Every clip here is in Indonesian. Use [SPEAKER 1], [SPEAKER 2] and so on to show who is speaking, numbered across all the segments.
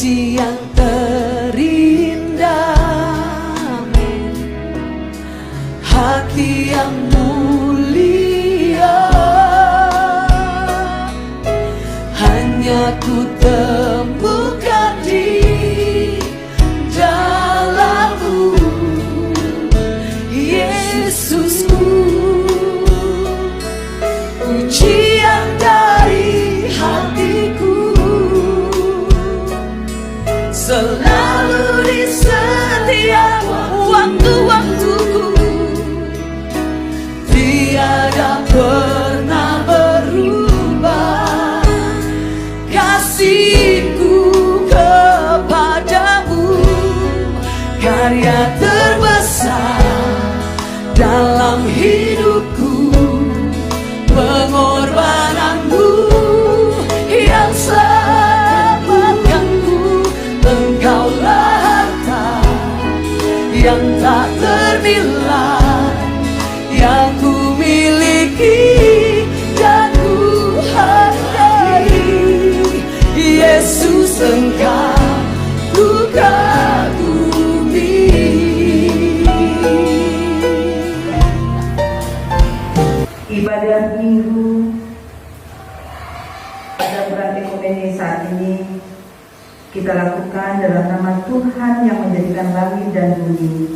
[SPEAKER 1] puji yang terindah, hati yang mulia, hanya ku temukan di dalam-Mu, Yesusku. Pujian dari hatiku selalu di setiap waktu-waktuku, tiada pernah berubah kasihku kepadamu. Karya terbesar dalam hidupku, pengorbananmu yang selamatkanku. Engkaulah harta yang tak ternilai yang ku miliki dan ku hargai. Yesus, Engkau ku kagumi.
[SPEAKER 2] Ibadah Minggu pada bulan Ekumene saat ini kita lakukan dalam nama Tuhan yang menjadikan langit dan bumi,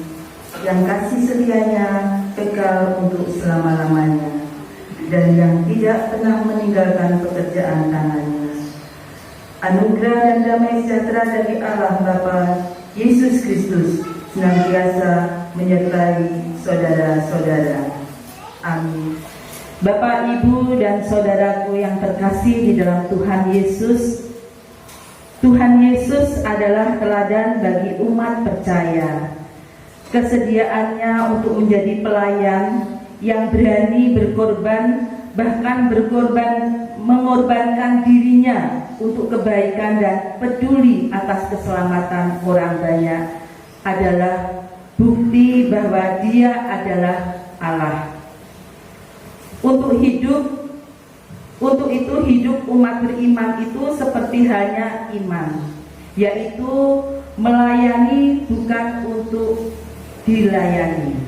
[SPEAKER 2] yang kasih setianya kekal untuk selama-lamanya, dan yang tidak pernah meninggalkan pekerjaan tangannya. Anugerah dan damai sejahtera dari Allah Bapa, Yesus Kristus senantiasa menyertai saudara-saudara. Amin. Bapak, Ibu, dan saudaraku yang terkasih di dalam Tuhan Yesus, Tuhan Yesus adalah teladan bagi umat percaya. Kesediaannya untuk menjadi pelayan yang berani berkorban, bahkan mengorbankan dirinya untuk kebaikan dan peduli atas keselamatan orang banyak, adalah bukti bahwa Dia adalah Allah. Untuk itu hidup umat beriman itu seperti halnya iman, yaitu melayani bukan untuk dilayani,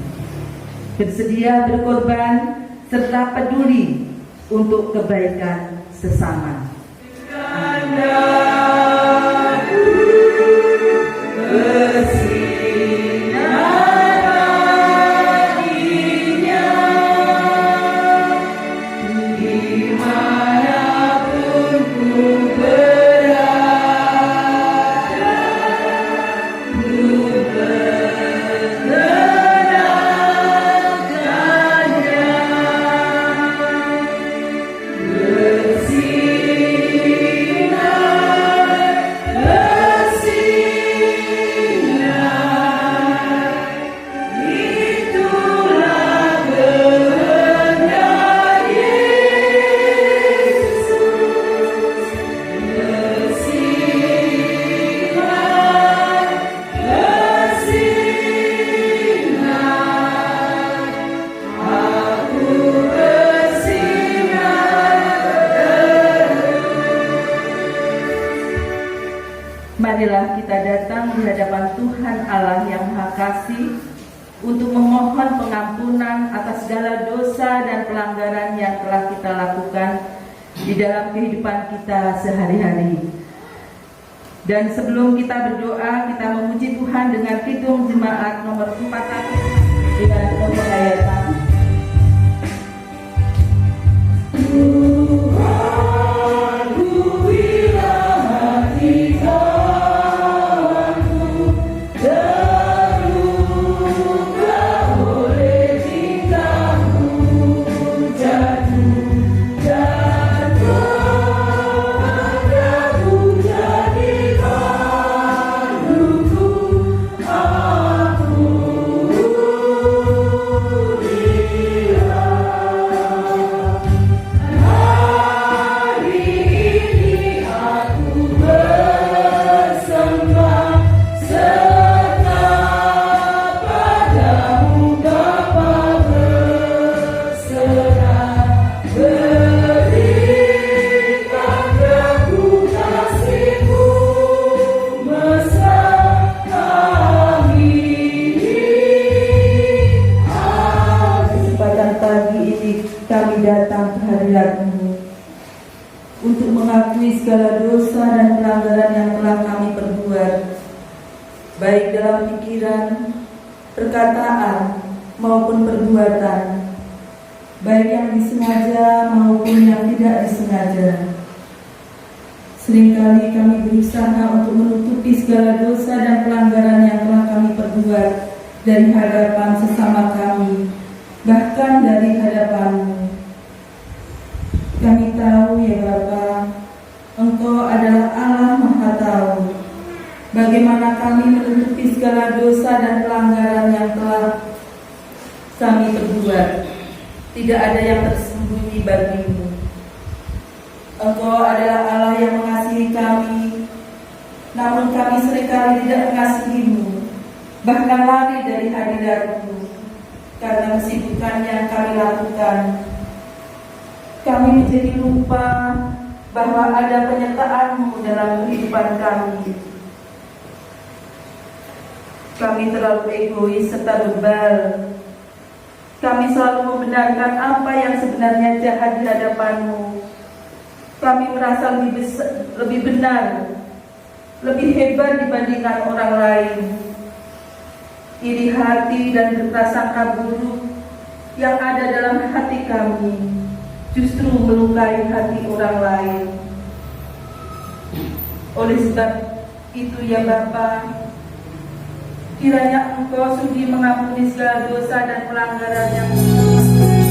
[SPEAKER 2] bersedia berkorban serta peduli untuk kebaikan sesama. Marilah kita datang di hadapan Tuhan Allah yang Maha Kasih untuk memohon pengampunan atas segala dosa dan pelanggaran yang telah kita lakukan di dalam kehidupan kita sehari-hari. Dan sebelum kita berdoa, kita memuji Tuhan dengan Kidung Jemaat nomor 400 dengan penghayatan.
[SPEAKER 3] Aku
[SPEAKER 2] mengampuni segala dosa dan pelanggaran yang telah kami perbuat, baik dalam pikiran, perkataan, maupun perbuatan, baik yang disengaja maupun yang tidak disengaja. Seringkali kami berusaha untuk menutupi segala dosa dan pelanggaran yang telah kami perbuat dari hadapan sesama kami, bahkan dari hadapan-Mu. Kami tahu ya Bapa, Engkau adalah Allah Maha Tahu bagaimana kami menutupi segala dosa dan pelanggaran yang telah kami perbuat. Tidak ada yang tersembunyi bagi-Mu. Engkau adalah Allah yang mengasihi kami, namun kami seringkali tidak mengasihi-Mu, bahkan lari dari hadirat-Mu karena kesibukan yang kami lakukan. Kami menjadi lupa bahwa ada penyertaan-Mu dalam kehidupan kami. Kami terlalu egois serta bebal. Kami selalu membenarkan apa yang sebenarnya jahat di hadapan-Mu. Kami merasa lebih benar, lebih hebat dibandingkan orang lain. Iri hati dan berprasangka buruk yang ada dalam hati kami justru melukai hati orang lain. Oleh sebab itu ya Bapa, kiranya Engkau sudi mengampuni segala dosa dan pelanggaran yang Tuhan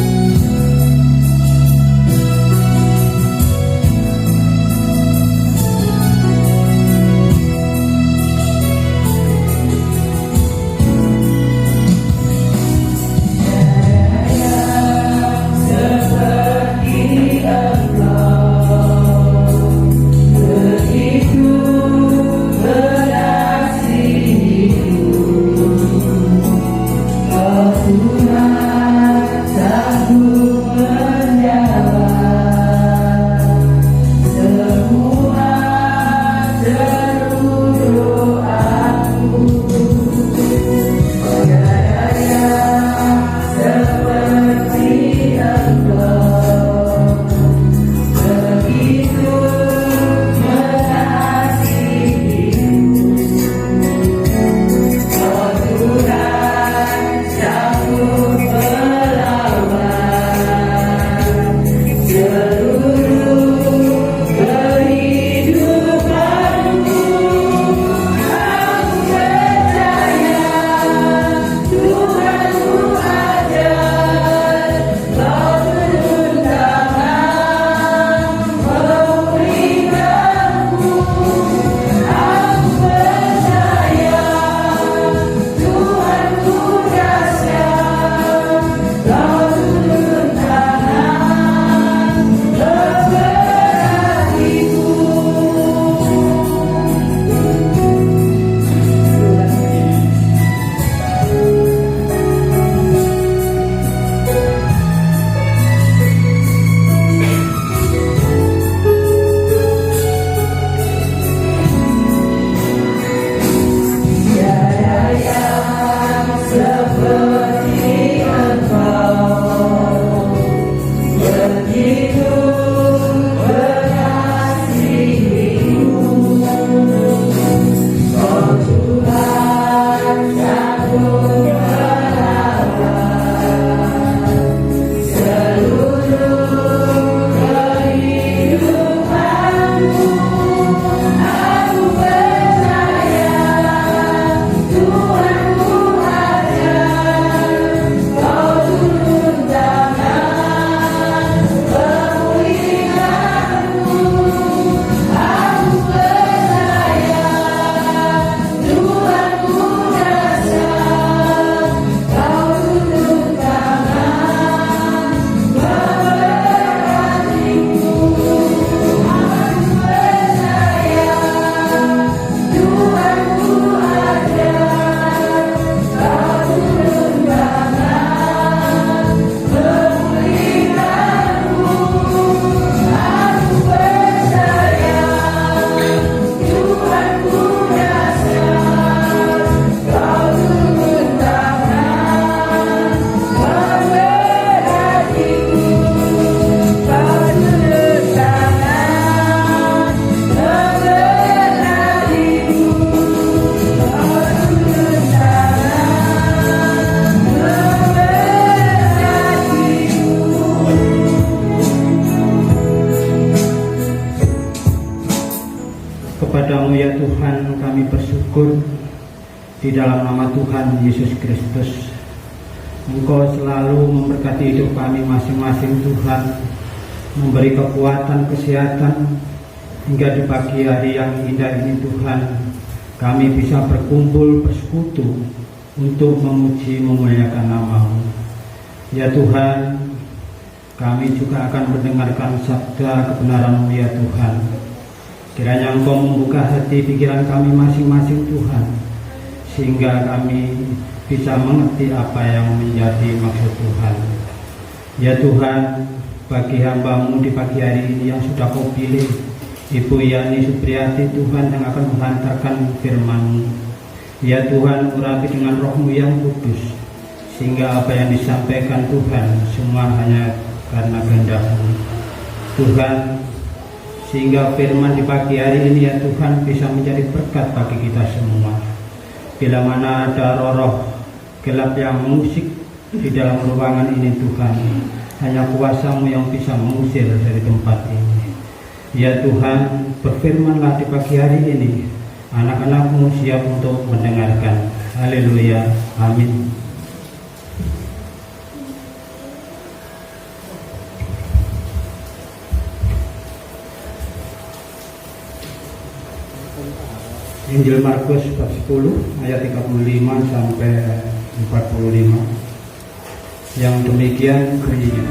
[SPEAKER 3] Kepadamu ya Tuhan kami bersyukur di dalam nama Tuhan Yesus Kristus. Engkau selalu memberkati hidup kami masing-masing Tuhan, memberi kekuatan, kesehatan, hingga di pagi hari yang indah ini Tuhan kami bisa berkumpul bersekutu untuk memuji memuliakan nama-Mu. Ya Tuhan, kami juga akan mendengarkan sabda kebenaran-Mu ya Tuhan. Kiranya Engkau membuka hati pikiran kami masing-masing Tuhan, sehingga kami bisa mengerti apa yang menjadi maksud Tuhan. Ya Tuhan, bagi hamba-Mu di pagi hari ini yang sudah Kau pilih, Ibu Yani Supriyati Tuhan yang akan menghantarkan firman-Mu. Ya Tuhan, urapi dengan Roh-Mu yang kudus, sehingga apa yang disampaikan Tuhan semua hanya karena kehendak-Mu. Tuhan, sehingga firman di pagi hari ini ya Tuhan bisa menjadi berkat bagi kita semua. Bila mana ada roh-roh gelap yang mengusik di dalam ruangan ini Tuhan, hanya kuasa-Mu yang bisa mengusir dari tempat ini. Ya Tuhan, berfirmanlah di pagi hari ini, anak-anak-Mu siap untuk mendengarkan. Haleluya, amin. Injil Markus bab 10 ayat 35 sampai 45 yang demikian bunyinya.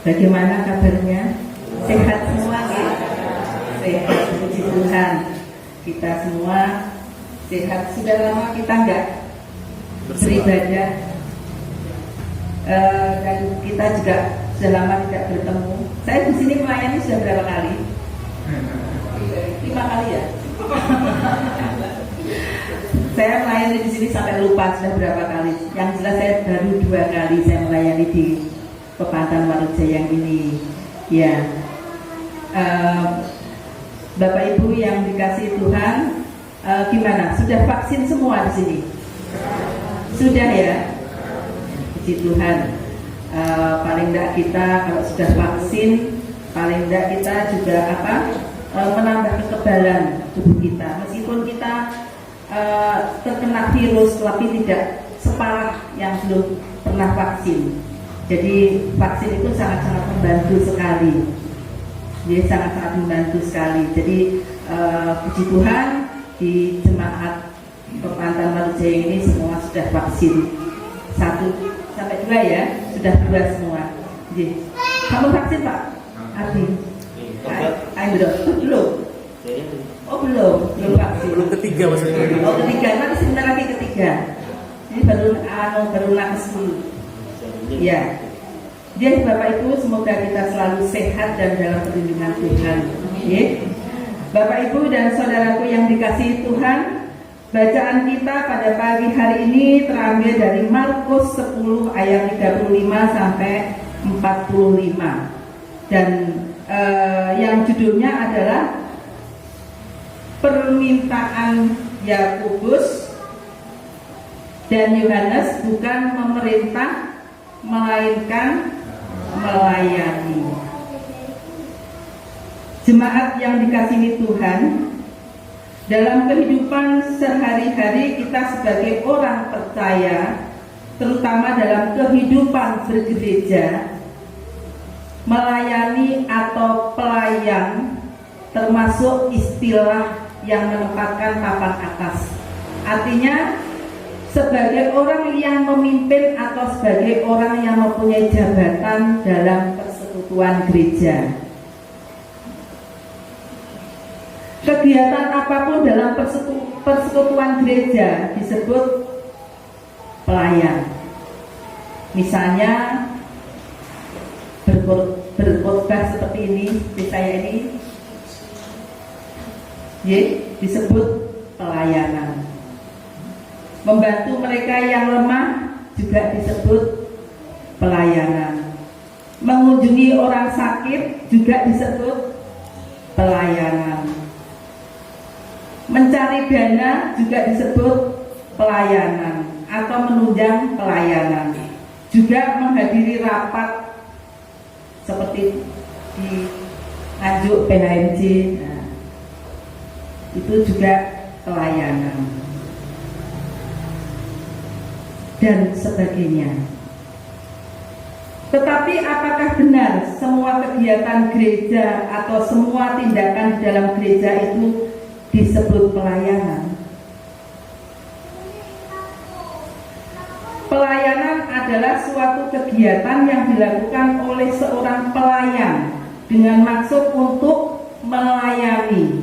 [SPEAKER 2] Bagaimana kabarnya? Sehat semua ya? Sehat, puji Tuhan. Kita semua sehat. Sudah lama kita enggak beribadah, dan kita juga sudah lama tidak bertemu. Saya di sini melayani sudah berapa kali? 5 kali ya. Saya melayani di sini sampai lupa sudah berapa kali. Yang jelas saya baru 2 kali saya melayani di Pepantang Marujaya yang ini. Ya, Bapak Ibu yang dikasihi Tuhan, gimana? Sudah vaksin semua di sini? Sudah ya? Puji Tuhan. Paling tidak kita kalau sudah vaksin, paling tidak kita juga menambah kekebalan tubuh kita. Meskipun kita terkena virus, tapi tidak separah yang belum pernah vaksin. Jadi vaksin itu sangat-sangat membantu sekali. Dia sangat-sangat membantu sekali. Jadi puji Tuhan di jemaat Pepantang Marujaya ini semua sudah vaksin 1 sampai 2 ya, sudah 2 semua. Jadi, kamu vaksin Pak? Abi? Belum? Oh belum vaksin.
[SPEAKER 1] Belum ketiga maksudnya.
[SPEAKER 2] Oh ketiga, nanti sebentar lagi ketiga. Ini baru nakes dulu. Ya. Jadi Bapak Ibu semoga kita selalu sehat dan dalam perlindungan Tuhan. Ya. Bapak Ibu dan saudaraku yang dikasihi Tuhan, bacaan kita pada pagi hari ini terambil dari Markus 10 ayat 35 sampai 45. Dan yang judulnya adalah permintaan Yakobus dan Yohanes, bukan memerintah melainkan melayani. melayani. Jemaat yang dikasihi Tuhan, dalam kehidupan sehari-hari kita sebagai orang percaya, terutama dalam kehidupan bergereja, melayani atau pelayan termasuk istilah yang menempatkan papan atas. Artinya sebagai orang yang memimpin atau sebagai orang yang mempunyai jabatan dalam persekutuan gereja. Kegiatan apapun dalam persekutuan gereja disebut pelayan. Misalnya berkhotbah seperti ini, seperti saya ini, disebut pelayanan. Membantu mereka yang lemah juga disebut pelayanan. Mengunjungi orang sakit juga disebut pelayanan. Mencari dana juga disebut pelayanan atau menunjang pelayanan. Juga menghadiri rapat seperti di Nganjuk PHMJ, nah, itu juga pelayanan dan sebagainya. Tetapi apakah benar semua kegiatan gereja atau semua tindakan di dalam gereja itu disebut pelayanan? Pelayanan adalah suatu kegiatan yang dilakukan oleh seorang pelayan dengan maksud untuk melayani.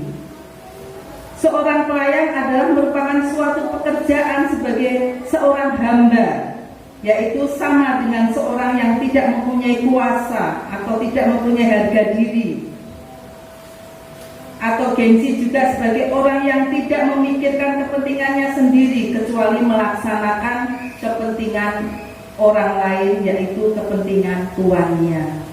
[SPEAKER 2] Seorang pelayan adalah merupakan suatu pekerjaan sebagai seorang hamba, yaitu sama dengan seorang yang tidak mempunyai kuasa atau tidak mempunyai harga diri, atau gengsi juga sebagai orang yang tidak memikirkan kepentingannya sendiri kecuali melaksanakan kepentingan orang lain, yaitu kepentingan tuannya.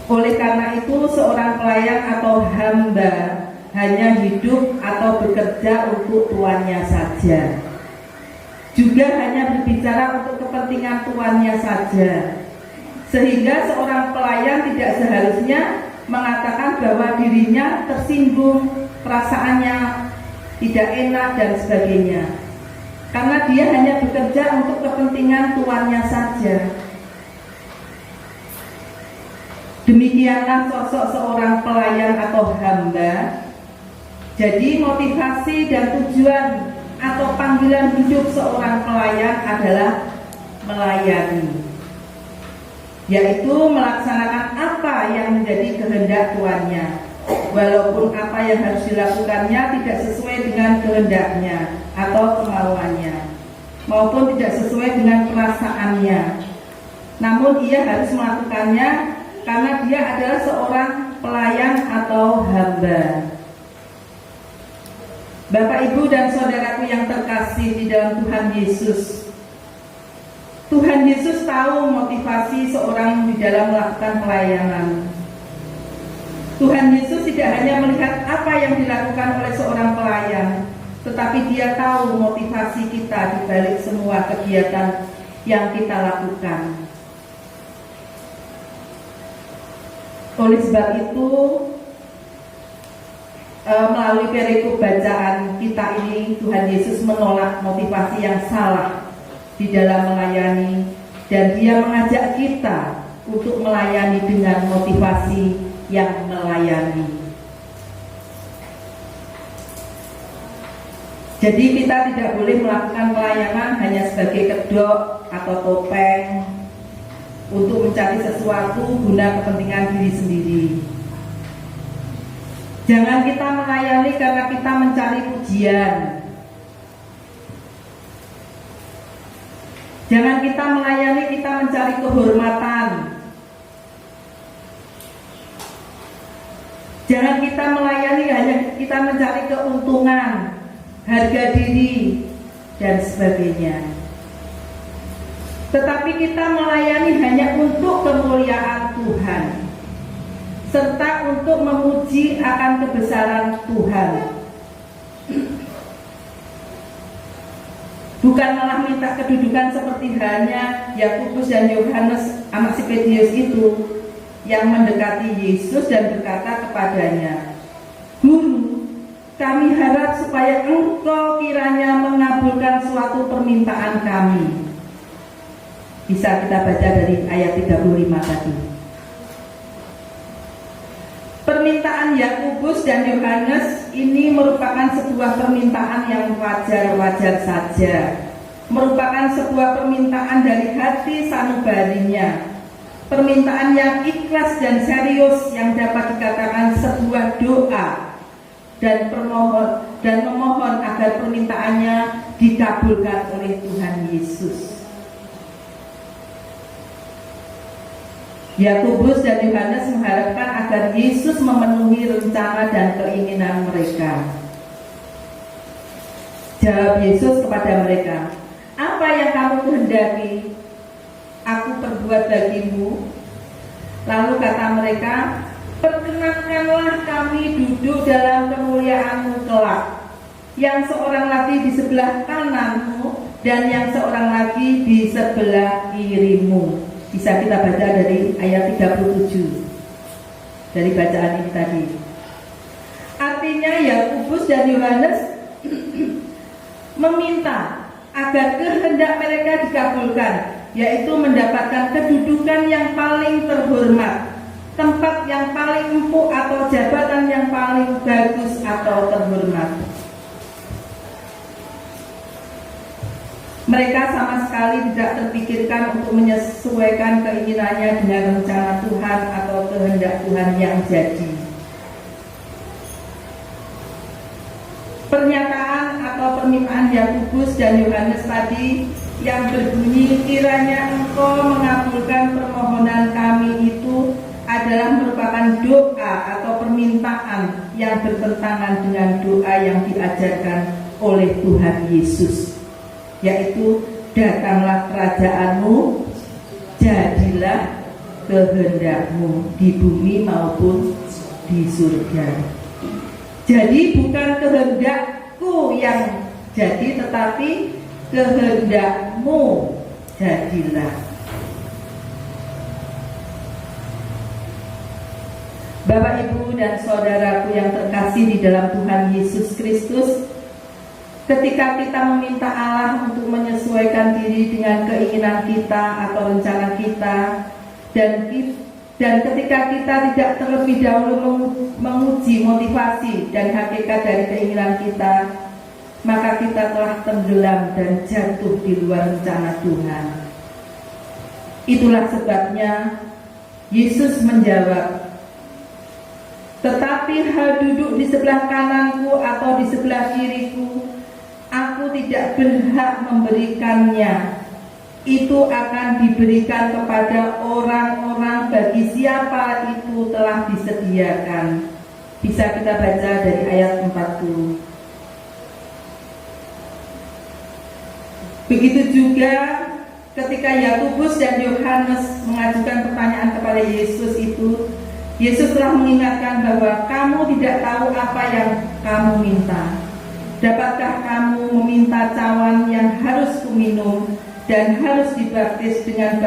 [SPEAKER 2] Oleh karena itu seorang pelayan atau hamba hanya hidup atau bekerja untuk tuannya saja, juga hanya berbicara untuk kepentingan tuannya saja, sehingga seorang pelayan tidak seharusnya mengatakan bahwa dirinya tersinggung, perasaannya tidak enak dan sebagainya, karena dia hanya bekerja untuk kepentingan tuannya saja. Demikianlah sosok seorang pelayan atau hamba. Jadi motivasi dan tujuan atau panggilan hidup seorang pelayan adalah melayani, yaitu melaksanakan apa yang menjadi kehendak tuannya, walaupun apa yang harus dilakukannya tidak sesuai dengan kehendaknya atau kemauannya, maupun tidak sesuai dengan perasaannya. Namun ia harus melakukannya karena dia adalah seorang pelayan atau hamba. Bapak, Ibu, dan saudaraku yang terkasih di dalam Tuhan Yesus, Tuhan Yesus tahu motivasi seorang di dalam melakukan pelayanan. Tuhan Yesus tidak hanya melihat apa yang dilakukan oleh seorang pelayan, tetapi Dia tahu motivasi kita di balik semua kegiatan yang kita lakukan. Oleh sebab itu, melalui perikop bacaan kita ini, Tuhan Yesus menolak motivasi yang salah di dalam melayani, dan Dia mengajak kita untuk melayani dengan motivasi yang melayani. Jadi kita tidak boleh melakukan pelayanan hanya sebagai kedok atau topeng untuk mencari sesuatu guna kepentingan diri sendiri. Jangan kita melayani karena kita mencari pujian. Jangan kita melayani kita mencari kehormatan. Jangan kita melayani hanya kita mencari keuntungan, harga diri, dan sebagainya. Tetapi kita melayani hanya untuk kemuliaan Tuhan, serta untuk memuji akan kebesaran Tuhan. Bukan malah minta kedudukan seperti halnya Yakobus dan Yohanes, anak si Zebedius itu yang mendekati Yesus dan berkata kepadanya, "Guru, kami harap supaya Engkau kiranya mengabulkan suatu permintaan kami." Bisa kita baca dari ayat 35 tadi. Permintaan Yakobus dan Yohanes ini merupakan sebuah permintaan yang wajar-wajar saja. Merupakan sebuah permintaan dari hati sanubarinya. Permintaan yang ikhlas dan serius yang dapat dikatakan sebuah doa dan memohon agar permintaannya dikabulkan oleh Tuhan Yesus. Yakobus dan Yohanes mengharapkan agar Yesus memenuhi rencana dan keinginan mereka. Jawab Yesus kepada mereka, "Apa yang kamu kehendaki, aku perbuat bagimu." Lalu kata mereka, "Perkenankanlah kami duduk dalam kemuliaan-Mu kelak, yang seorang lagi di sebelah kananmu dan yang seorang lagi di sebelah kirimu." Bisa kita baca dari ayat 37 dari bacaan ini tadi. Artinya Yakobus dan Yohanes meminta agar kehendak mereka dikabulkan, yaitu mendapatkan kedudukan yang paling terhormat, tempat yang paling empuk atau jabatan yang paling bagus atau terhormat. Mereka sama sekali tidak terpikirkan untuk menyesuaikan keinginannya dengan rencana Tuhan atau kehendak Tuhan yang jadi. Pernyataan atau permintaan Yakobus dan Yohanes tadi yang berbunyi, "Kiranya Engkau mengabulkan permohonan kami," itu adalah merupakan doa atau permintaan yang bertentangan dengan doa yang diajarkan oleh Tuhan Yesus, yaitu, "Datanglah kerajaan-Mu, jadilah kehendak-Mu di bumi maupun di surga." Jadi bukan kehendakku yang jadi, tetapi kehendak-Mu jadilah. Bapak, Ibu, dan saudaraku yang terkasih di dalam Tuhan Yesus Kristus, ketika kita meminta Allah untuk menyesuaikan diri dengan keinginan kita atau rencana kita, dan ketika kita tidak terlebih dahulu menguji motivasi dan hakikat dari keinginan kita, maka kita telah tenggelam dan jatuh di luar rencana Tuhan. Itulah sebabnya Yesus menjawab, "Tetapi hal duduk di sebelah kananku atau di sebelah kiriku, aku tidak berhak memberikannya. Itu akan diberikan kepada orang-orang bagi siapa itu telah disediakan." Bisa kita baca dari ayat 40. Begitu juga ketika Yakobus dan Yohanes mengajukan pertanyaan kepada Yesus itu, Yesus telah mengingatkan bahwa kamu tidak tahu apa yang kamu minta. Dapatkah kamu meminta cawan yang harus kuminum dan harus dibaptis dengan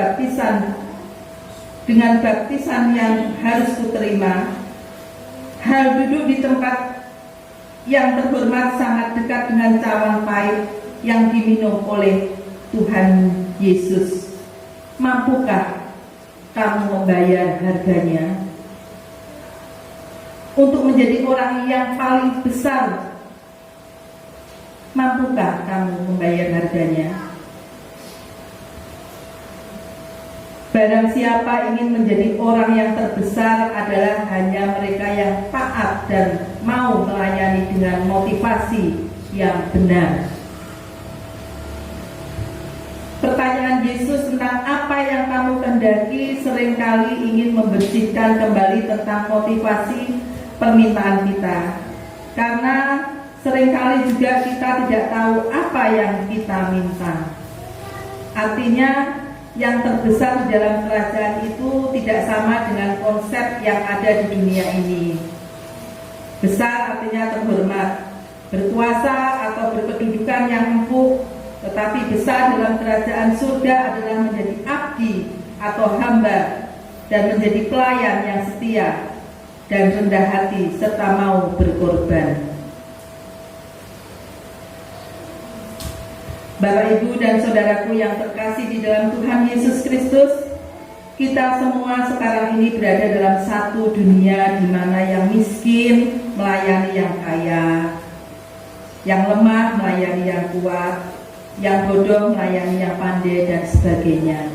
[SPEAKER 2] baptisan yang harus kuterima? Hal duduk di tempat yang terhormat sangat dekat dengan cawan pahit yang diminum oleh Tuhan Yesus. Mampukah kamu membayar harganya untuk menjadi orang yang paling besar? Mampukah kamu membayar harganya? Barang siapa ingin menjadi orang yang terbesar adalah hanya mereka yang taat dan mau melayani dengan motivasi yang benar. Pertanyaan Yesus tentang apa yang kamu kehendaki seringkali ingin membersihkan kembali tentang motivasi permintaan kita. Karena seringkali juga kita tidak tahu apa yang kita minta. Artinya yang terbesar di dalam kerajaan itu tidak sama dengan konsep yang ada di dunia ini. Besar artinya terhormat, berkuasa atau berkedudukan yang empuk. Tetapi besar dalam kerajaan surga adalah menjadi abdi atau hamba dan menjadi pelayan yang setia dan rendah hati serta mau berkorban. Bapak, Ibu, dan saudaraku yang terkasih di dalam Tuhan Yesus Kristus, kita semua sekarang ini berada dalam satu dunia di mana yang miskin melayani yang kaya, yang lemah melayani yang kuat, yang bodoh melayani yang pandai, dan sebagainya.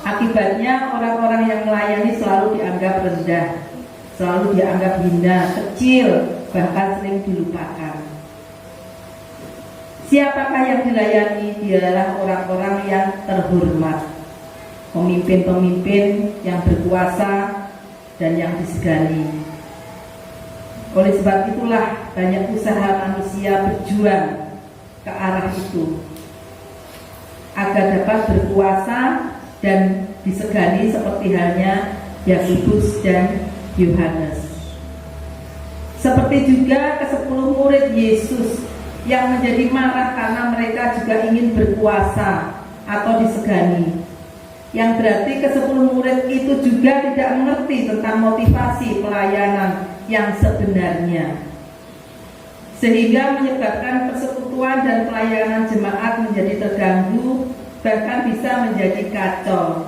[SPEAKER 2] Akibatnya orang-orang yang melayani selalu dianggap rendah, selalu dianggap hina, kecil, bahkan sering dilupakan. Siapakah yang dilayani? Dialah orang-orang yang terhormat, pemimpin-pemimpin yang berkuasa dan yang disegani. Oleh sebab itulah banyak usaha manusia berjuang ke arah itu, agar dapat berkuasa dan disegani seperti halnya Yakobus dan Yohanes. Seperti juga ke-10 murid Yesus yang menjadi marah karena mereka juga ingin berkuasa atau disegani. Yang berarti ke-10 murid itu juga tidak mengerti tentang motivasi pelayanan yang sebenarnya, sehingga menyebabkan persekutuan dan pelayanan jemaat menjadi terganggu, bahkan bisa menjadi kacau.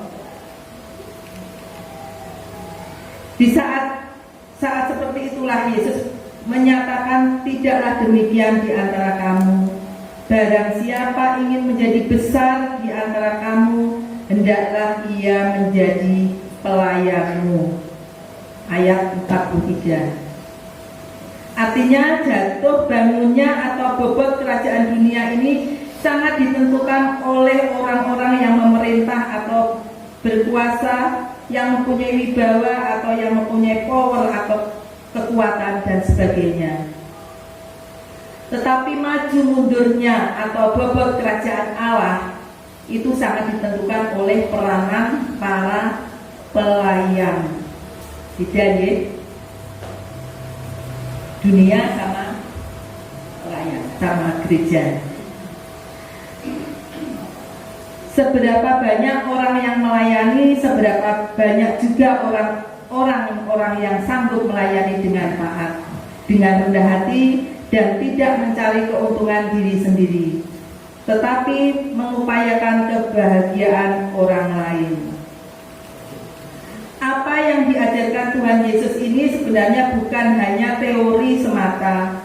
[SPEAKER 2] Di saat seperti itulah Yesus menyatakan, tidaklah demikian di antara kamu. Barang siapa ingin menjadi besar di antara kamu, hendaklah ia menjadi pelayanmu. Ayat 43. Artinya jatuh bangunnya atau bobot kerajaan dunia ini sangat ditentukan oleh orang-orang yang memerintah atau berkuasa, yang mempunyai wibawa atau yang mempunyai power atau kekuatan dan sebagainya. Tetapi maju mundurnya atau bobot kerajaan Allah itu sangat ditentukan oleh peranan para pelayan. Tidak ya? Dunia sama pelayan, sama gereja. Seberapa banyak orang yang melayani, seberapa banyak juga orang-orang yang sanggup melayani dengan taat, dengan rendah hati, dan tidak mencari keuntungan diri sendiri, tetapi mengupayakan kebahagiaan orang lain. Apa yang diajarkan Tuhan Yesus ini sebenarnya bukan hanya teori semata,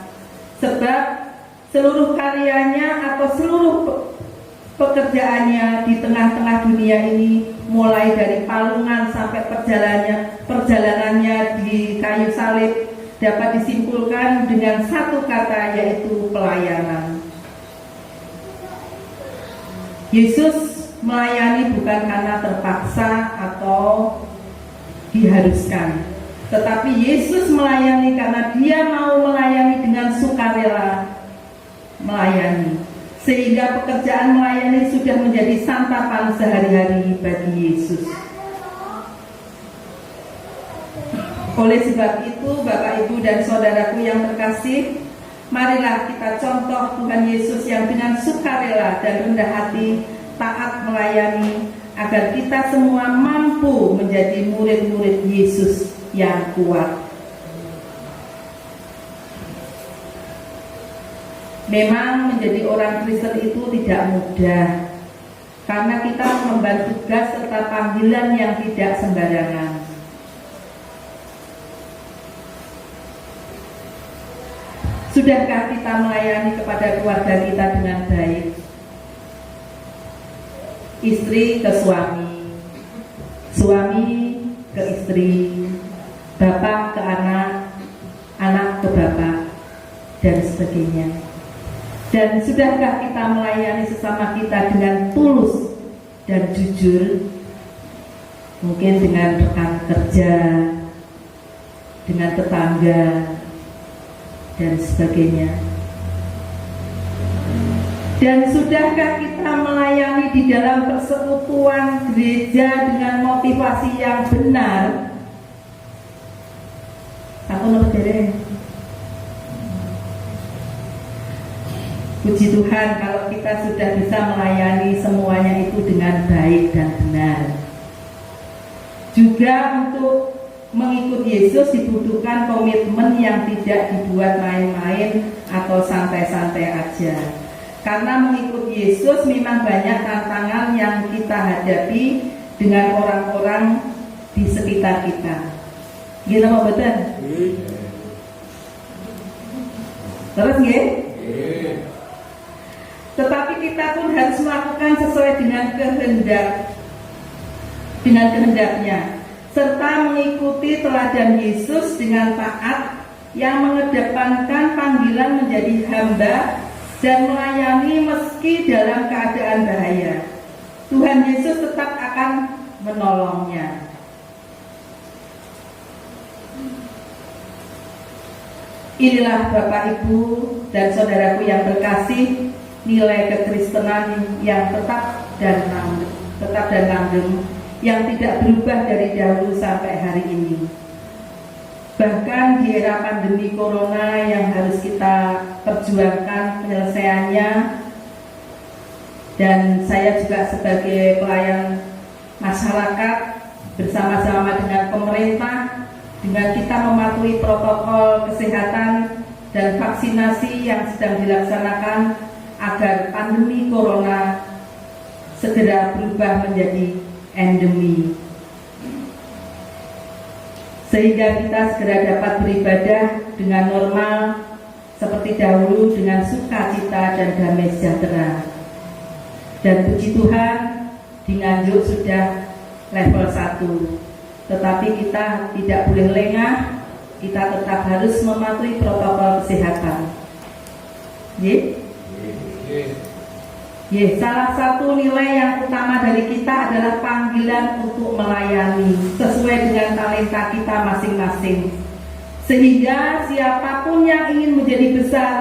[SPEAKER 2] sebab seluruh karyanya atau seluruh pekerjaannya di tengah-tengah dunia ini, mulai dari palungan sampai perjalanannya di kayu salib, dapat disimpulkan dengan satu kata, yaitu pelayanan. Yesus melayani bukan karena terpaksa atau diharuskan, tetapi Yesus melayani karena Dia mau melayani dengan sukarela melayani, sehingga pekerjaan melayani sudah menjadi santapan sehari-hari bagi Yesus. Oleh sebab itu, Bapak, Ibu, dan saudaraku yang terkasih, marilah kita contoh Tuhan Yesus yang dengan sukarela dan rendah hati taat melayani, agar kita semua mampu menjadi murid-murid Yesus yang kuat. Memang menjadi orang Kristen itu tidak mudah, karena kita mengemban tugas serta panggilan yang tidak sembarangan. Sudahkah kita melayani kepada keluarga kita dengan baik? Istri ke suami, suami ke istri, bapak ke anak, anak ke bapak, dan sebagainya. Dan sudahkah kita melayani sesama kita dengan tulus dan jujur? Mungkin dengan rekan kerja, dengan tetangga, dan sebagainya. Dan sudahkah kita melayani di dalam persekutuan gereja dengan motivasi yang benar? Aku nomor dereng.
[SPEAKER 4] Puji Tuhan kalau kita sudah bisa melayani semuanya itu dengan baik dan benar. Juga untuk mengikut Yesus dibutuhkan komitmen yang tidak dibuat main-main atau santai-santai aja. Karena mengikut Yesus memang banyak tantangan yang kita hadapi dengan orang-orang di sekitar kita. Gila mau betul? Terus nggih? Tetapi kita pun harus melakukan sesuai dengan kehendaknya, serta mengikuti teladan Yesus dengan taat yang mengedepankan panggilan menjadi hamba dan melayani meski dalam keadaan bahaya. Tuhan Yesus tetap akan menolongnya. Inilah Bapak, Ibu, dan saudaraku yang terkasih, nilai kekristenan yang tetap dan langgeng, yang tidak berubah dari dahulu sampai hari ini. Bahkan di era pandemi corona yang harus kita perjuangkan penyelesaiannya, dan saya juga sebagai pelayan masyarakat bersama-sama dengan pemerintah, dengan kita mematuhi protokol kesehatan dan vaksinasi yang sedang dilaksanakan agar pandemi corona segera berubah menjadi endemi, sehingga kita segera dapat beribadah dengan normal seperti dahulu dengan sukacita dan damai sejahtera. Dan puji Tuhan, di Nganjuk sudah level 1. Tetapi kita tidak boleh lengah, kita tetap harus mematuhi protokol kesehatan. Salah satu nilai yang utama dari kita adalah panggilan untuk melayani sesuai dengan talenta kita masing-masing. Sehingga siapapun yang ingin menjadi besar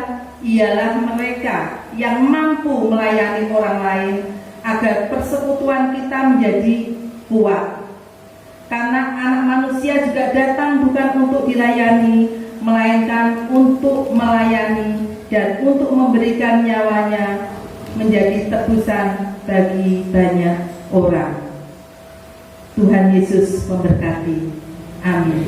[SPEAKER 4] ialah mereka yang mampu melayani orang lain agar persekutuan kita menjadi kuat. Karena anak manusia juga datang bukan untuk dilayani, melainkan untuk melayani dan untuk memberikan nyawanya menjadi tebusan bagi banyak orang. Tuhan Yesus memberkati. Amin.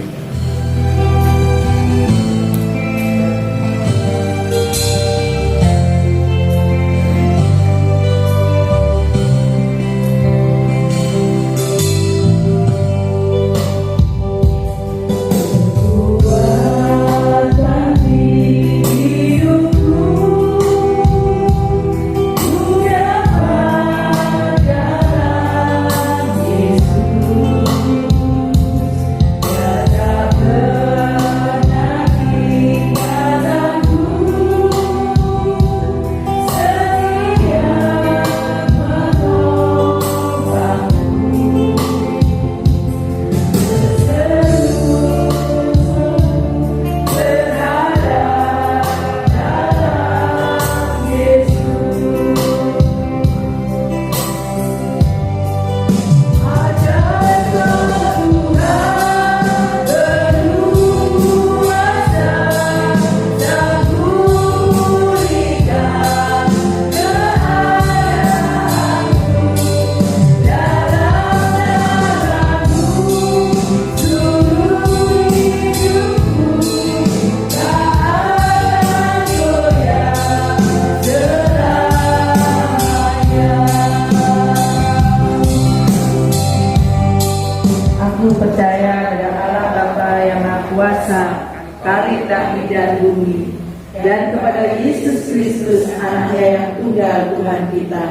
[SPEAKER 4] Dan kepada Yesus Kristus, Anaknya yang tunggal Tuhan kita,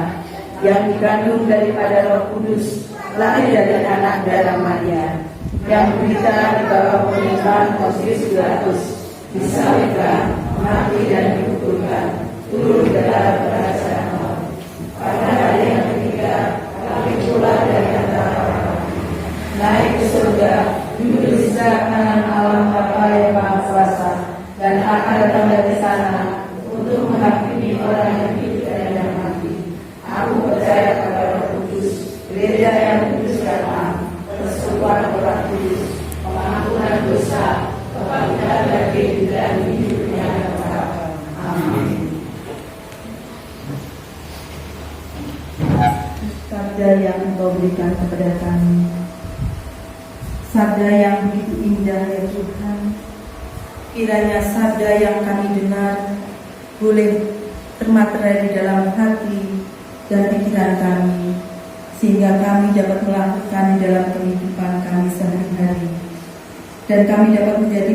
[SPEAKER 4] yang dikandung daripada Roh Kudus, lahir dari anak darah Maria, yang berita di bawah pemerintahan Pontius Pilatus, disalibkan, mati dan dikuburkan, turun ke dalam kerajaan maut. Pada hari yang ketiga, bangkit pula dari antara orang, naik ke surga, duduk di sebelah kanan Allah Bapa yang Maha Kuasa, dan akan datang dari sana untuk menghakimi orang yang hidup dan yang mati. Aku percaya kepada Roh Kudus, gereja yang kudus dan am, persekutuan orang kudus, pengampunan dosa, kebangkitan dari kehidupan hidupnya yang kekal. Amin.
[SPEAKER 2] kepada kami. Sabda yang begitu indah ya Tuhan, kiranya sabda yang kami dengar boleh termaterai di dalam hati dan pikiran kami, sehingga kami dapat melakukan di dalam kehidupan kami sehari-hari, dan kami dapat menjadi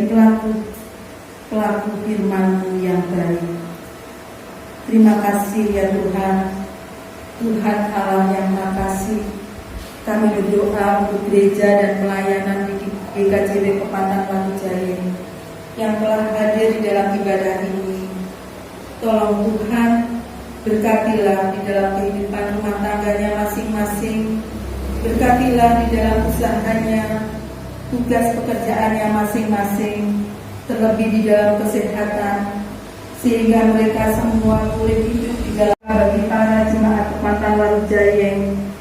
[SPEAKER 2] pelaku firman-Mu yang baik. Terima kasih ya Tuhan, Tuhan Allah yang Maha Kasih. Kami berdoa untuk gereja dan pelayanan di GKJW Kepantang Watu Jaya yang telah hadir di dalam ibadah ini. Tolong Tuhan, berkatilah di dalam kehidupan rumah tangganya masing-masing, berkatilah di dalam usahanya, tugas pekerjaannya masing-masing, terlebih di dalam kesehatan, sehingga mereka semua boleh hidup di dalam. Bagi para jemaat Kepantang Watu Jaya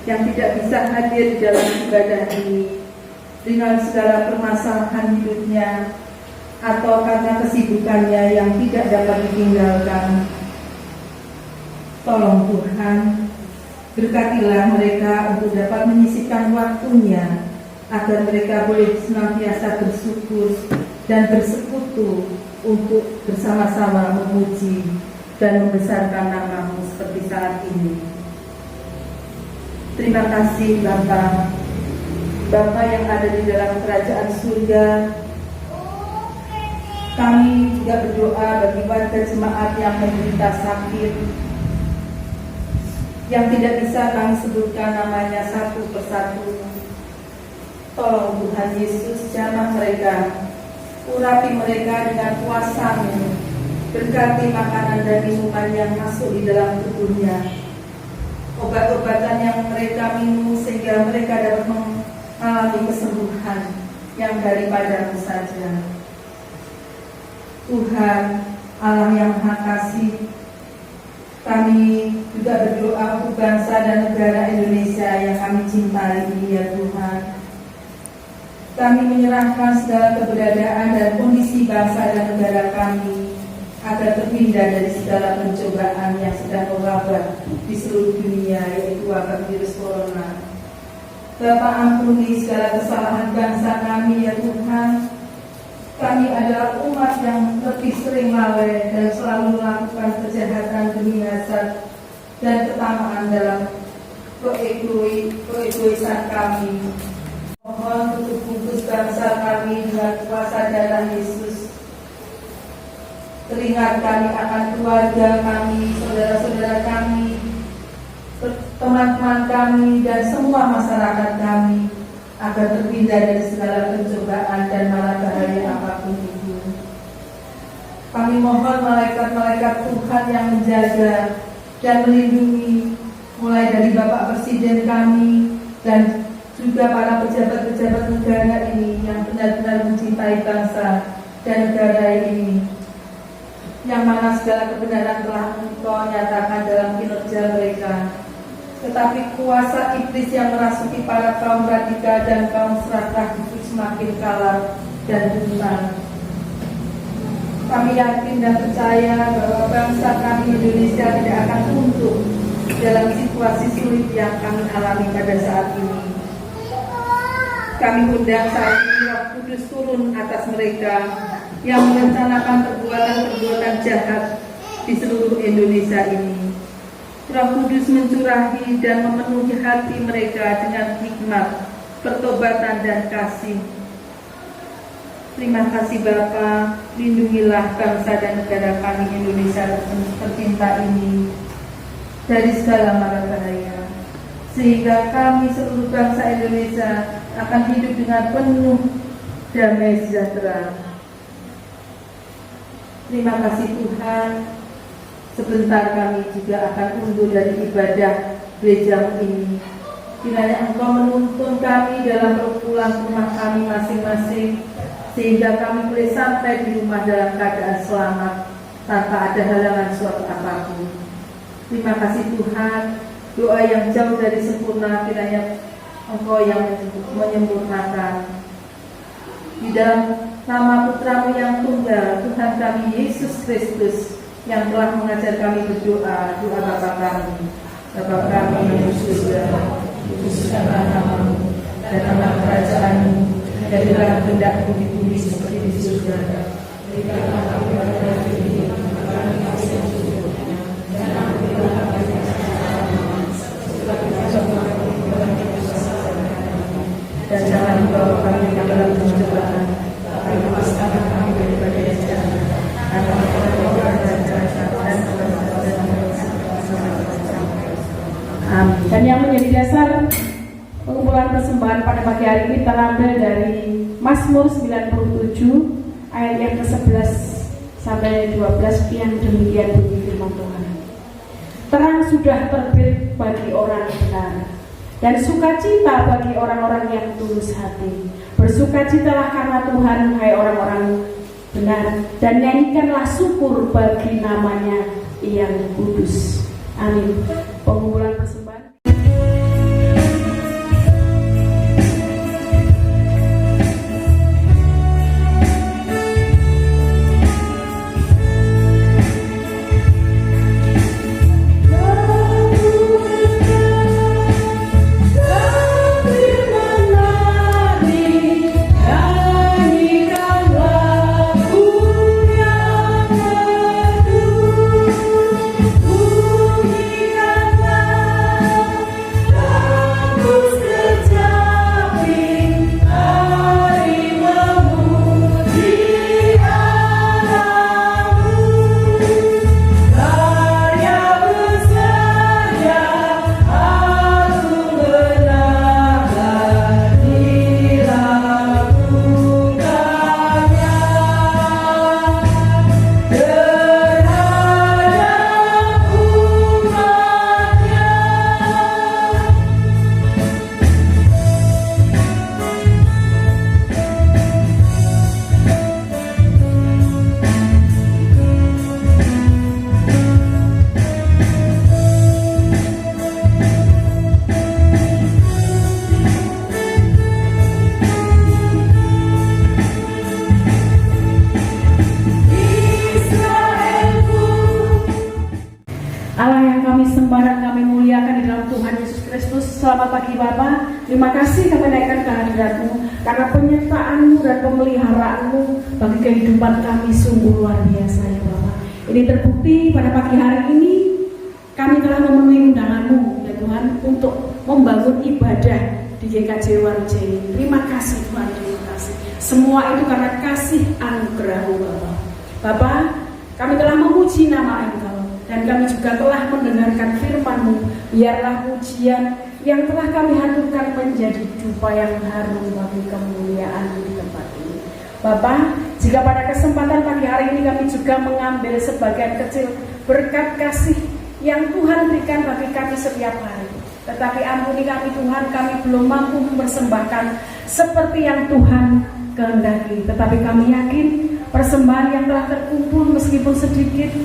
[SPEAKER 2] yang tidak bisa hadir di dalam ibadah ini dengan segala permasalahan hidupnya atau karena kesibukannya yang tidak dapat ditinggalkan, tolong Tuhan, berkatilah mereka untuk dapat menyisihkan waktunya agar mereka boleh senantiasa bersyukur dan bersekutu untuk bersama-sama memuji dan membesarkan nama-Mu seperti saat ini. Terima kasih Bapa yang ada di dalam kerajaan surga. Kami juga berdoa bagi warga jemaat yang menderita sakit, yang tidak bisa kami sebutkan namanya satu persatu. Tolong Tuhan Yesus, jamah mereka, urapi mereka dengan kuasa-Mu, berkati makanan dan minuman yang masuk di dalam tubuhnya, obat-obatan yang mereka minum sehingga mereka dapat mengalami kesembuhan yang daripada-Mu saja. Tuhan Allah yang Maha Kasih, kami juga berdoa untuk bangsa dan negara Indonesia yang kami cintai ini ya Tuhan. Kami menyerahkan segala keberadaan dan kondisi bangsa dan negara kami agar terhindar dari segala pencobaan yang sedang mewabah di seluruh dunia, yaitu wabah virus corona. Bapa, ampuni segala kesalahan bangsa kami ya Tuhan. Kami adalah umat yang lebih sering lalai dan selalu melakukan kejahatan demi hasad dan ketamaan dalam keegoisan kami. Mohon tutup bungkus bangsa kami dengan kuasa darah Yesus. Teringat kami akan keluarga kami, saudara-saudara kami, teman-teman kami, dan semua masyarakat kami, agar terhindar dari segala pencobaan dan malapetaka apapun itu. Kami mohon malaikat-malaikat Tuhan yang menjaga dan melindungi, mulai dari Bapak Presiden kami dan juga para pejabat-pejabat negara ini yang benar-benar mencintai bangsa dan negara ini, yang mana segala kebenaran telah Engkau nyatakan dalam kinerja mereka. Tetapi kuasa iblis yang merasuki para kaum radikal dan kaum serakah itu semakin kalah dan buta. Kami yakin dan percaya bahwa bangsa kami Indonesia tidak akan tunduk dalam situasi sulit yang kami alami pada saat ini. Kami undang saat ini Roh Kudus turun atas mereka yang merencanakan perbuatan-perbuatan jahat di seluruh Indonesia ini. Roh Kudus mencurahi dan memenuhi hati mereka dengan hikmat, pertobatan dan kasih. Terima kasih Bapa, lindungilah bangsa dan negara kami Indonesia tercinta ini dari segala mara bahaya, sehingga kami seluruh bangsa Indonesia akan hidup dengan penuh damai sejahtera. Terima kasih Tuhan. Sebentar kami juga akan undur dari ibadah gereja ini. Kiranya Engkau menuntun kami dalam berpulang ke rumah kami masing-masing, sehingga kami boleh sampai di rumah dalam keadaan selamat tanpa ada halangan suatu apapun. Terima kasih Tuhan. Doa yang jauh dari sempurna kiranya Engkau yang menyempurnakan. Di dalam nama Putra-Mu yang tunggal, Tuhan kami Yesus Kristus, yang telah mengajar kami berdoa, doa Bapa kami. Bapa kami yang di surga,
[SPEAKER 4] kuduskanlah namamu, datanglah kerajaanmu, jadilah kehendakmu di bumi seperti di surga. Berikanlah kami pada hari ini makanan kami yang secukupnya, dan ampunilah kami kesalahan-kami, seperti kami mengampuni kesalahan-kami. Dan jangan membawa kami ke dalam pencobaan, tapi lepaskanlah kami daripada yang jahat. Dan yang menjadi dasar pengumpulan persembahan pada pagi hari ini terambil dari Mazmur 97 ayat yang ke-11 sampai 12 yang demikian bunyi firman Tuhan. Terang sudah terbit bagi orang benar, dan sukacita bagi orang-orang yang tulus hati. Bersukacitalah karena Tuhan, hai orang-orang benar, dan nyanyikanlah syukur bagi namanya yang kudus. Amin. Pengumpulan persembahan. Selamat pagi Bapa, terima kasih kami naikkan kehadirat-Mu karena penyertaan-Mu dan pemeliharaanmu bagi kehidupan kami sungguh luar biasa ya Bapa. Ini terbukti pada pagi hari ini kami telah memenuhi undangan-Mu ya Tuhan untuk membangun ibadah di GKJ Warujayi. Terima kasih Tuhan, terima kasih. Semua itu karena kasih anugerah-Mu Bapa. Bapa, kami telah memuji nama Engkau dan kami juga telah mendengarkan firman-Mu. Biarlah pujian yang telah kami haturkan menjadi dupa yang harum bagi kemuliaan di tempat ini. Bapa, jika pada kesempatan pagi hari ini kami juga mengambil sebagian kecil berkat kasih yang Tuhan berikan bagi kami setiap hari, tetapi ampuni kami Tuhan, kami belum mampu mempersembahkan seperti yang Tuhan kehendaki. Tetapi kami yakin persembahan yang telah terkumpul meskipun sedikit,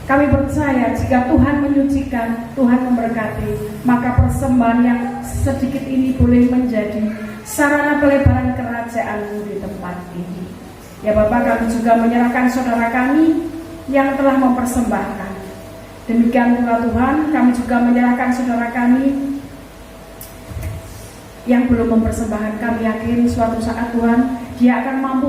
[SPEAKER 4] kami percaya jika Tuhan menyucikan, Tuhan memberkati, maka persembahan yang sedikit ini boleh menjadi sarana pelebaran kerajaan-Mu di tempat ini. Ya Bapak, kami juga menyerahkan saudara kami yang telah mempersembahkan. Demikian pula Tuhan, kami juga menyerahkan saudara kami yang belum mempersembahkan. Kami yakin suatu saat Tuhan, dia akan mampu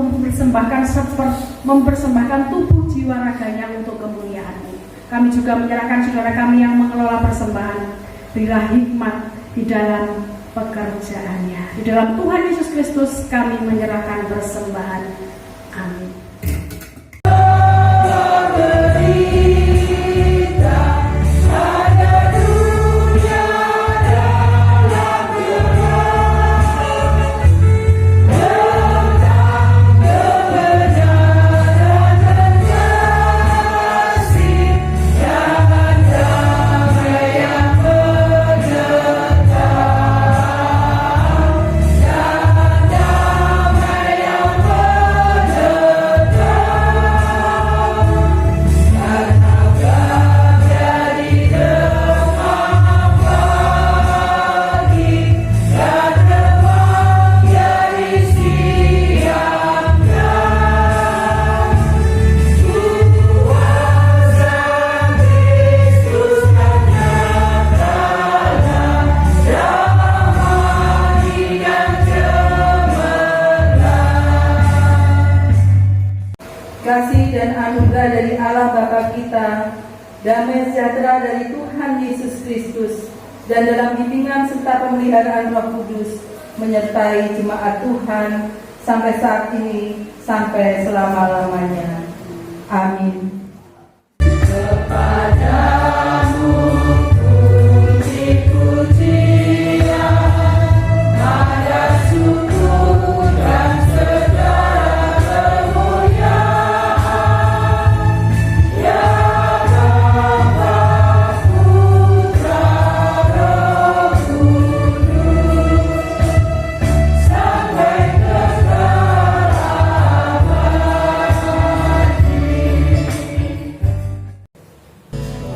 [SPEAKER 4] mempersembahkan tubuh jiwa raganya untuk kemuliaan-Mu. Kami juga menyerahkan saudara kami yang mengelola persembahan. Berilah hikmat di dalam pekerjaannya. Di dalam Tuhan Yesus Kristus kami menyerahkan persembahan. Amin. Bapa kita, damai sejahtera dari Tuhan Yesus Kristus, dan dalam bimbingan serta pemeliharaan Roh Kudus menyertai jemaat Tuhan sampai saat ini, sampai selama-lamanya. Amin.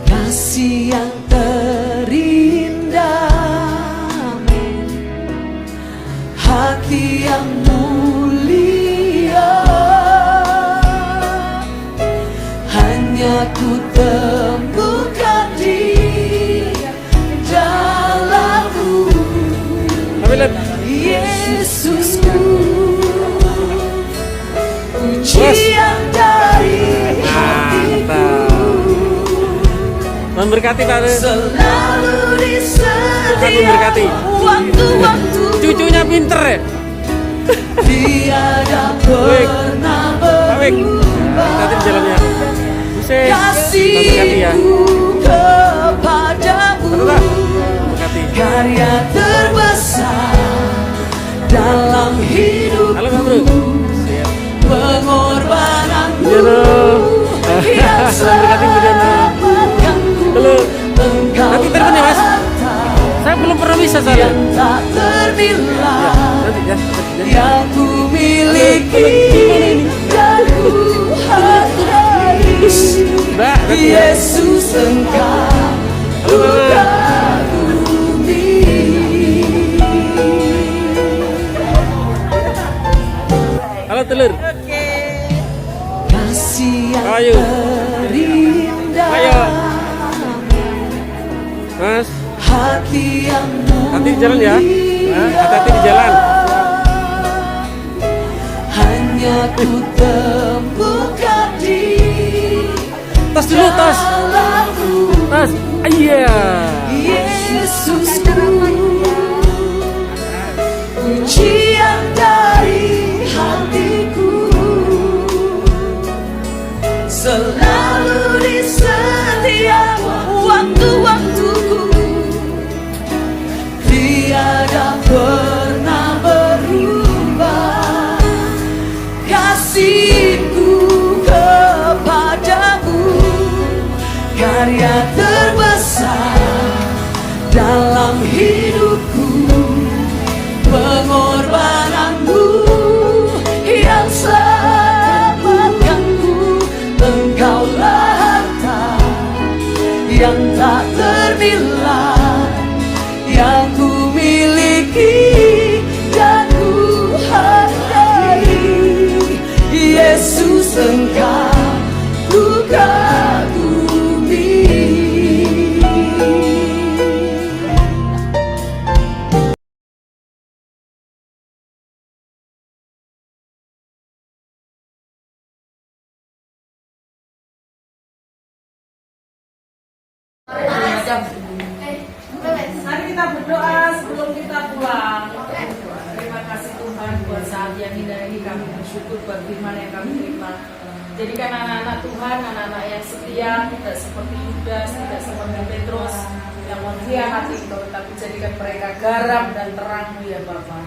[SPEAKER 1] Kasih yang terindah, hati yang mulia, hanya ku temukan di dalam-Mu, Yesusku. Pujian dari hatiku,
[SPEAKER 5] memberkati Pak.
[SPEAKER 1] selalu di
[SPEAKER 5] Tuhan memberkati.
[SPEAKER 1] setiap waktu-waktu.
[SPEAKER 5] Cucunya pinter ya.
[SPEAKER 1] Tiada pernah
[SPEAKER 5] Pak Wik,
[SPEAKER 1] berubah
[SPEAKER 5] hati di jalannya. Buset, memberkati ya.
[SPEAKER 1] kasihku kepadamu,
[SPEAKER 5] Betul, Pak? Memberkati.
[SPEAKER 1] karya terbesar dalam hidupku.
[SPEAKER 5] Halo Pak Bro. Siap.
[SPEAKER 1] Pengorbananmu
[SPEAKER 5] Iya, dong.
[SPEAKER 1] yang
[SPEAKER 5] Memberkati Bu Diana.
[SPEAKER 1] selamatkanku.
[SPEAKER 5] Halo.
[SPEAKER 1] Engkau
[SPEAKER 5] Nanti telepon ya, Mas.
[SPEAKER 1] harta
[SPEAKER 5] Saya belum pernah bisa soalnya.
[SPEAKER 1] yang tak ternilai,
[SPEAKER 5] Nanti ya.
[SPEAKER 1] yang ku miliki dan ku hargai.
[SPEAKER 5] Mbak, nanti ya.
[SPEAKER 1] Yesus, Engkau
[SPEAKER 5] Halo, Mbak.
[SPEAKER 1] kagumi.
[SPEAKER 5] Halo telur.
[SPEAKER 1] Kasih yang
[SPEAKER 5] Ayo.
[SPEAKER 1] terindah,
[SPEAKER 5] Ayo. Mas,
[SPEAKER 1] hati yang
[SPEAKER 5] hati di jalan ya. Nah, hati-hati di jalan.
[SPEAKER 1] hanya ku temukan di
[SPEAKER 5] Tos dulu, tos.
[SPEAKER 1] dalam-Mu,
[SPEAKER 5] Tos. Iya.
[SPEAKER 1] Yesusku. Pujian dari hatiku, selalu di setiap waktu-waktuku. Tiada pernah berubah kasihku kepadamu, karya terbesar dalam hidupku. Pengorbananmu yang selamatkanku. Engkaulah harta yang tak ternilai, yang ku miliki dan ku hargai. Yesus, Engkau ku kagumi.
[SPEAKER 4] Mari kita berdoa sebelum kita pulang. Terima kasih Tuhan buat saat yang indah ini, kami bersyukur buat firman yang kami terima. Jadikan anak-anak Tuhan, anak-anak yang setia, tidak seperti Yudas, tidak seperti Petrus yang mengkhianati Engkau, tetapi jadikan mereka garam dan terang-Mu ya Bapa.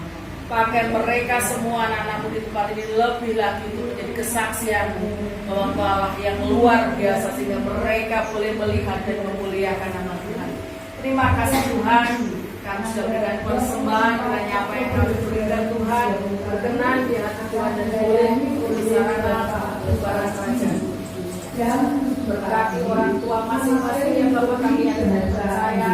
[SPEAKER 4] Pakai mereka semua anak-anak-Mu di tempat ini lebih lagi untuk menjadi kesaksian-Mu bahwa Engkau Allah yang luar biasa, sehingga mereka boleh melihat dan memuliakan nama Tuhan. Terima kasih Tuhan, kami sudah berikan persembahan kiranya apa yang kami berikan Tuhan berkenan di hati Tuhan dan boleh bersarana lebaran saja. Dan berkati orang tua masing-masing yang Bapak kami yang percaya,